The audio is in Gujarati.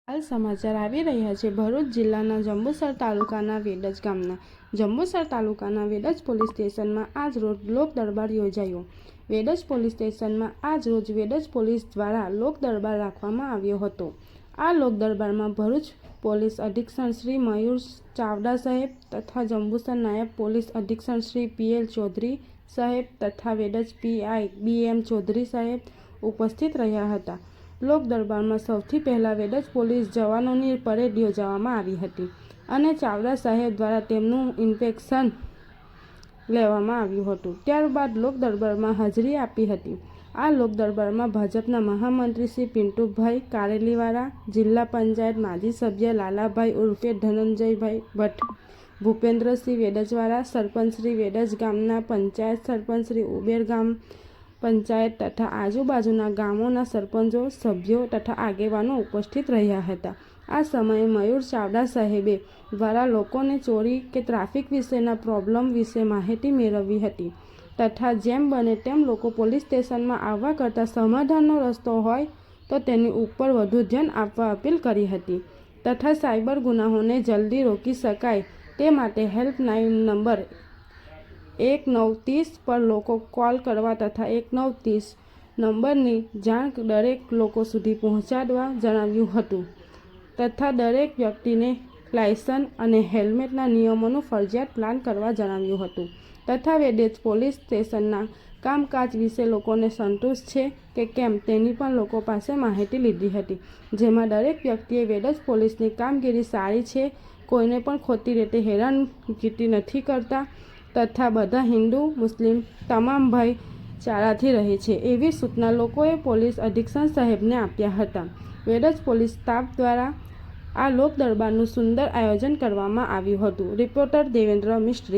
હાલ સમાચાર આવી રહ્યા છે ભરૂચ જિલ્લાના જંબુસર તાલુકાના વેડજ ગામના જંબુસર તાલુકાના વેડજ પોલીસ સ્ટેશનમાં આજ રોજ લોક દરબાર યોજાયો। વેડજ પોલીસ સ્ટેશનમાં આજ રોજ વેડજ પોલીસ દ્વારા લોક દરબાર રાખવામાં આવ્યો હતો। આ લોક દરબારમાં ભરૂચ પોલીસ અધિક્ષક શ્રી મયુર ચાવડા સાહેબ તથા જંબુસર નાયબ પોલીસ અધિક્ષક શ્રી પીએલ ચૌધરી સાહેબ તથા વેડજ પીઆઈ બીએમ ચૌધરી સાહેબ ઉપસ્થિત રહ્યા હતા। લોક દરબારમાં સૌથી પહેલા વેડજ પોલીસ જવાનોની પરેડ યોજવામાં આવી હતી અને ચાવડા સાહેબ દ્વારા તેમનું ઇન્સ્પેક્શન લેવામાં આવ્યું હતું। ત્યારબાદ લોક દરબારમાં હાજરી આપી હતી। આ લોક દરબારમાં ભાજપના મહામંત્રી શ્રી પિન્ટુભાઈ કારેલીવાળા, જિલ્લા પંચાયત માજી સભ્ય લાલાભાઈ ઉર્ફે ધનંજયભાઈ ભટ્ટ, ભૂપેન્દ્રસિંહ વેડજવાળા, સરપંચ શ્રી વેડજ ગામના પંચાયત સરપંચ શ્રી ઉબેર ગામ પંચાયત તથા આજુબાજુના ગામોના સરપંચો, સભ્યો તથા આગેવાનો ઉપસ્થિત રહ્યા હતા। આ સમયે મયુર ચાવડા સાહેબે દ્વારા લોકોને ચોરી કે ટ્રાફિક વિશેના પ્રોબ્લેમ વિશે માહિતી મેળવી હતી તથા જેમ બને તેમ લોકો પોલીસ સ્ટેશનમાં આવવા કરતાં સમાધાનનો રસ્તો હોય તો તેની ઉપર વધુ ધ્યાન આપવા અપીલ કરી હતી તથા સાયબર ગુનાહોને જલ્દી રોકી શકાય તે માટે હેલ્પલાઇન નંબર 1930 પર લોકો કોલ કરવા તથા 1930 નંબરની જાણ દરેક લોકો સુધી પહોંચાડવા જણાવ્યું હતું તથા દરેક વ્યક્તિને લાયસન્સ અને હેલ્મેટના નિયમોનું ફરજિયાત પાલન કરવા જણાવ્યું હતું તથા વેડજ પોલીસ સ્ટેશનના કામકાજ વિશે લોકોને સંતોષ છે કે કેમ તેની પણ લોકો પાસે માહિતી લીધી હતી, જેમાં દરેક વ્યક્તિએ વેડજ પોલીસની કામગીરી સારી છે, કોઈને પણ ખોટી રીતે હેરાનગતિ નથી કરતા તથા બધા હિન્દુ મુસ્લિમ તમામ ભાઈચારાથી રહે છે એવી સૂચના લોકોએ પોલીસ અધિક્ષક સાહેબને આપ્યા હતા। વેડજ પોલીસ સ્ટાફ દ્વારા આ લોક દરબારનું સુંદર આયોજન કરવામાં આવ્યું હતું। રિપોર્ટર દેવેન્દ્ર મિસ્ત્રી।